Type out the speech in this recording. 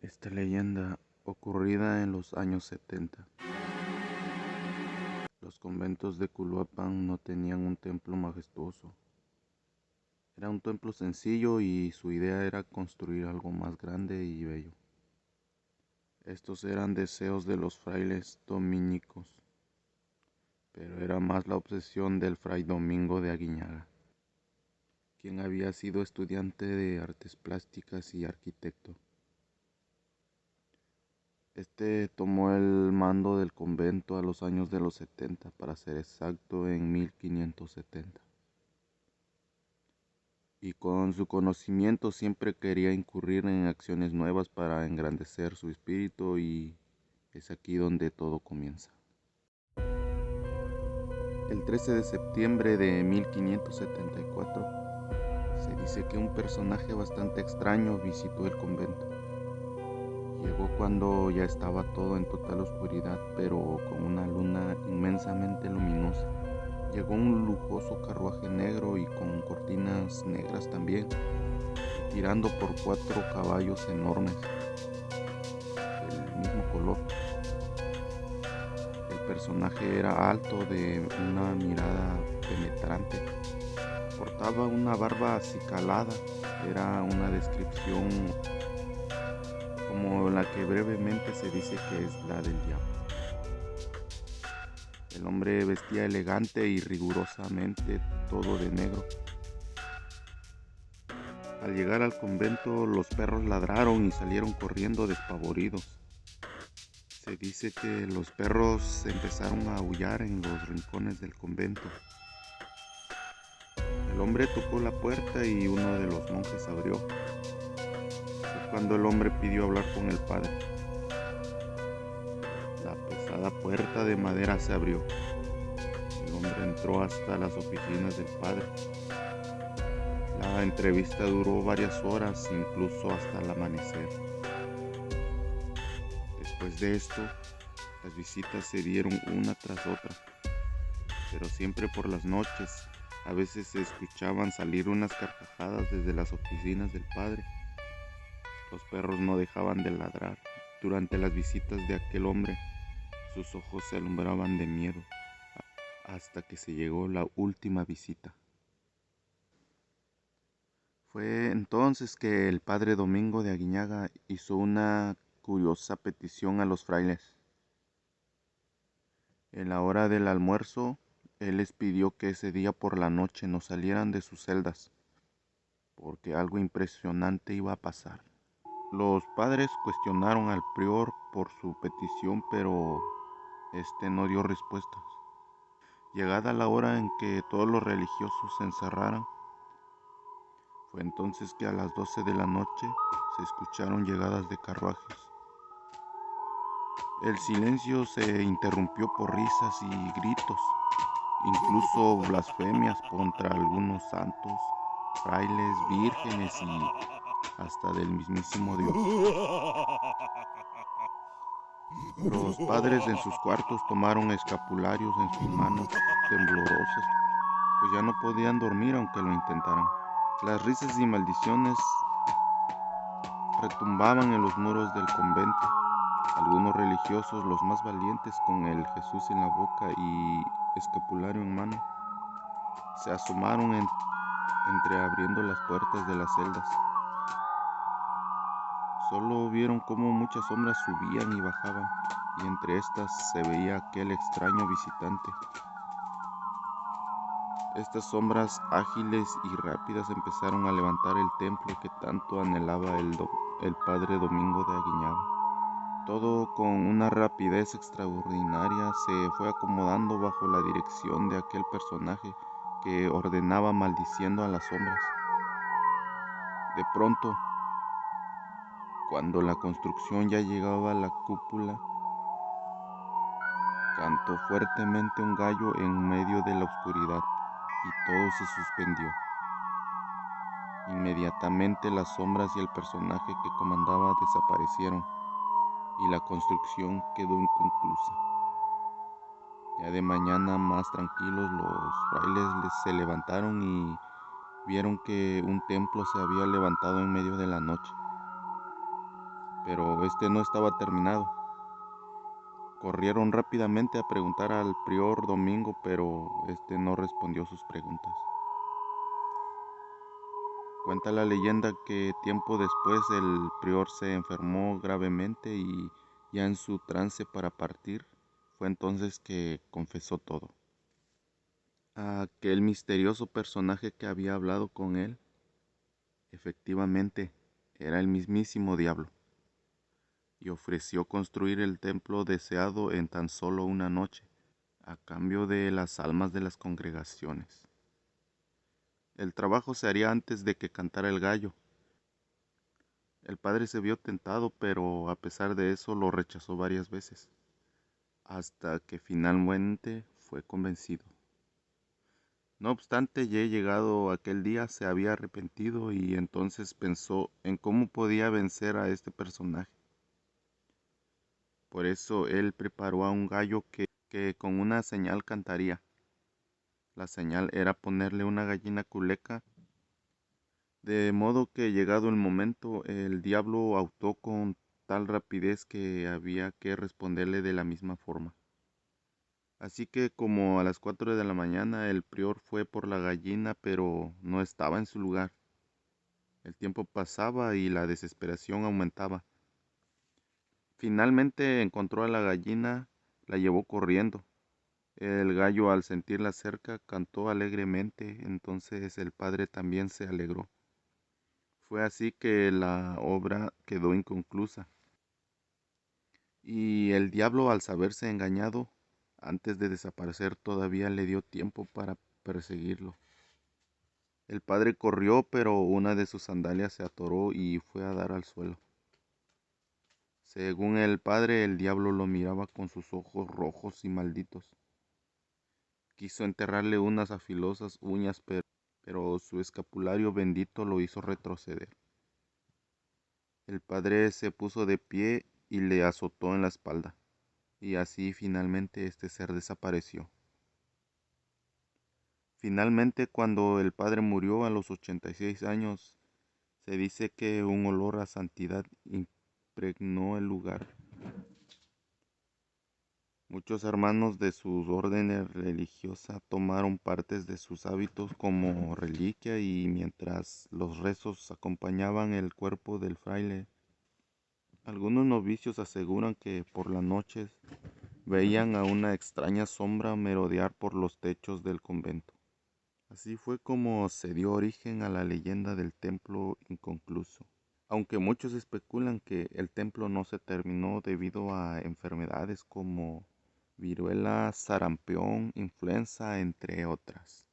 Esta leyenda, ocurrida en los años 70. Los conventos de Culhuapan no tenían un templo majestuoso. Era un templo sencillo y su idea era construir algo más grande y bello. Estos eran deseos de los frailes dominicos, pero era más la obsesión del fray Domingo de Aguinaga, quien había sido estudiante de artes plásticas y arquitecto. Este tomó el mando del convento a los años de los 70, para ser exacto en 1570. Y con su conocimiento siempre quería incurrir en acciones nuevas para engrandecer su espíritu, y es aquí donde todo comienza. El 13 de septiembre de 1574 se dice que un personaje bastante extraño visitó el convento. Llegó cuando ya estaba todo en total oscuridad, pero con una luna inmensamente luminosa. Llegó un lujoso carruaje negro y con cortinas negras también, tirando por 4 caballos enormes, del mismo color. El personaje era alto, de una mirada penetrante. Portaba una barba acicalada. Era una descripción como la que brevemente se dice que es la del diablo. El hombre vestía elegante y rigurosamente todo de negro. Al llegar al convento, los perros ladraron y salieron corriendo despavoridos. Se dice que los perros empezaron a aullar en los rincones del convento. El hombre tocó la puerta y uno de los monjes abrió. Fue cuando el hombre pidió hablar con el padre. La pesada puerta de madera se abrió. El hombre entró hasta las oficinas del padre. La entrevista duró varias horas, incluso hasta el amanecer. Después de esto, las visitas se dieron una tras otra, pero siempre por las noches. A veces se escuchaban salir unas carcajadas desde las oficinas del padre. Los perros no dejaban de ladrar. Durante las visitas de aquel hombre, sus ojos se alumbraban de miedo, hasta que se llegó la última visita. Fue entonces que el padre Domingo de Aguinaga hizo una curiosa petición a los frailes. En la hora del almuerzo, él les pidió que ese día por la noche no salieran de sus celdas, porque algo impresionante iba a pasar. Los padres cuestionaron al prior por su petición, pero este no dio respuestas. Llegada la hora en que todos los religiosos se encerraran, fue entonces que a las 12 de la noche se escucharon llegadas de carruajes. El silencio se interrumpió por risas y gritos, incluso blasfemias contra algunos santos, frailes, vírgenes y hasta del mismísimo Dios. Los padres en sus cuartos tomaron escapularios en sus manos temblorosas, pues ya no podían dormir aunque lo intentaran. Las risas y maldiciones retumbaban en los muros del convento. Algunos religiosos, los más valientes, con el Jesús en la boca y escapulario en mano, se asomaron entreabriendo las puertas de las celdas. Solo vieron cómo muchas sombras subían y bajaban, y entre estas se veía aquel extraño visitante. Estas sombras ágiles y rápidas empezaron a levantar el templo que tanto anhelaba el padre Domingo de Aguinaga. Todo con una rapidez extraordinaria se fue acomodando bajo la dirección de aquel personaje que ordenaba maldiciendo a las sombras. De pronto, cuando la construcción ya llegaba a la cúpula, cantó fuertemente un gallo en medio de la oscuridad y todo se suspendió. Inmediatamente las sombras y el personaje que comandaba desaparecieron y la construcción quedó inconclusa. Ya de mañana, más tranquilos, los frailes se levantaron y vieron que un templo se había levantado en medio de la noche. pero este no estaba terminado. Corrieron rápidamente a preguntar al prior Domingo, pero este no respondió sus preguntas. Cuenta la leyenda que tiempo después el prior se enfermó gravemente y ya en su trance para partir, fue entonces que confesó todo. Aquel misterioso personaje que había hablado con él, efectivamente, era el mismísimo diablo, y ofreció construir el templo deseado en tan solo una noche, a cambio de las almas de las congregaciones. El trabajo se haría antes de que cantara el gallo. El padre se vio tentado, pero a pesar de eso lo rechazó varias veces, hasta que finalmente fue convencido. No obstante, ya llegado aquel día se había arrepentido y entonces pensó en cómo podía vencer a este personaje. Por eso él preparó a un gallo que con una señal cantaría. La señal era ponerle una gallina culeca, de modo que llegado el momento el diablo autó con tal rapidez que había que responderle de la misma forma. Así que como a las 4 de la mañana el prior fue por la gallina, pero no estaba en su lugar. El tiempo pasaba y la desesperación aumentaba. Finalmente encontró a la gallina, la llevó corriendo. El gallo, al sentirla cerca, cantó alegremente, entonces el padre también se alegró. Fue así que la obra quedó inconclusa. Y el diablo, al saberse engañado, antes de desaparecer todavía le dio tiempo para perseguirlo. El padre corrió, pero una de sus sandalias se atoró y fue a dar al suelo. Según el padre, el diablo lo miraba con sus ojos rojos y malditos. Quiso enterrarle unas afilosas uñas, pero su escapulario bendito lo hizo retroceder. El padre se puso de pie y le azotó en la espalda, y así finalmente este ser desapareció. Finalmente, cuando el padre murió a los 86 años, se dice que un olor a santidad impregnó el lugar. Muchos hermanos de sus órdenes religiosas tomaron partes de sus hábitos como reliquia y mientras los rezos acompañaban el cuerpo del fraile, algunos novicios aseguran que por las noches veían a una extraña sombra merodear por los techos del convento. Así fue como se dio origen a la leyenda del templo inconcluso, aunque muchos especulan que el templo no se terminó debido a enfermedades como viruela, sarampión, influenza, entre otras.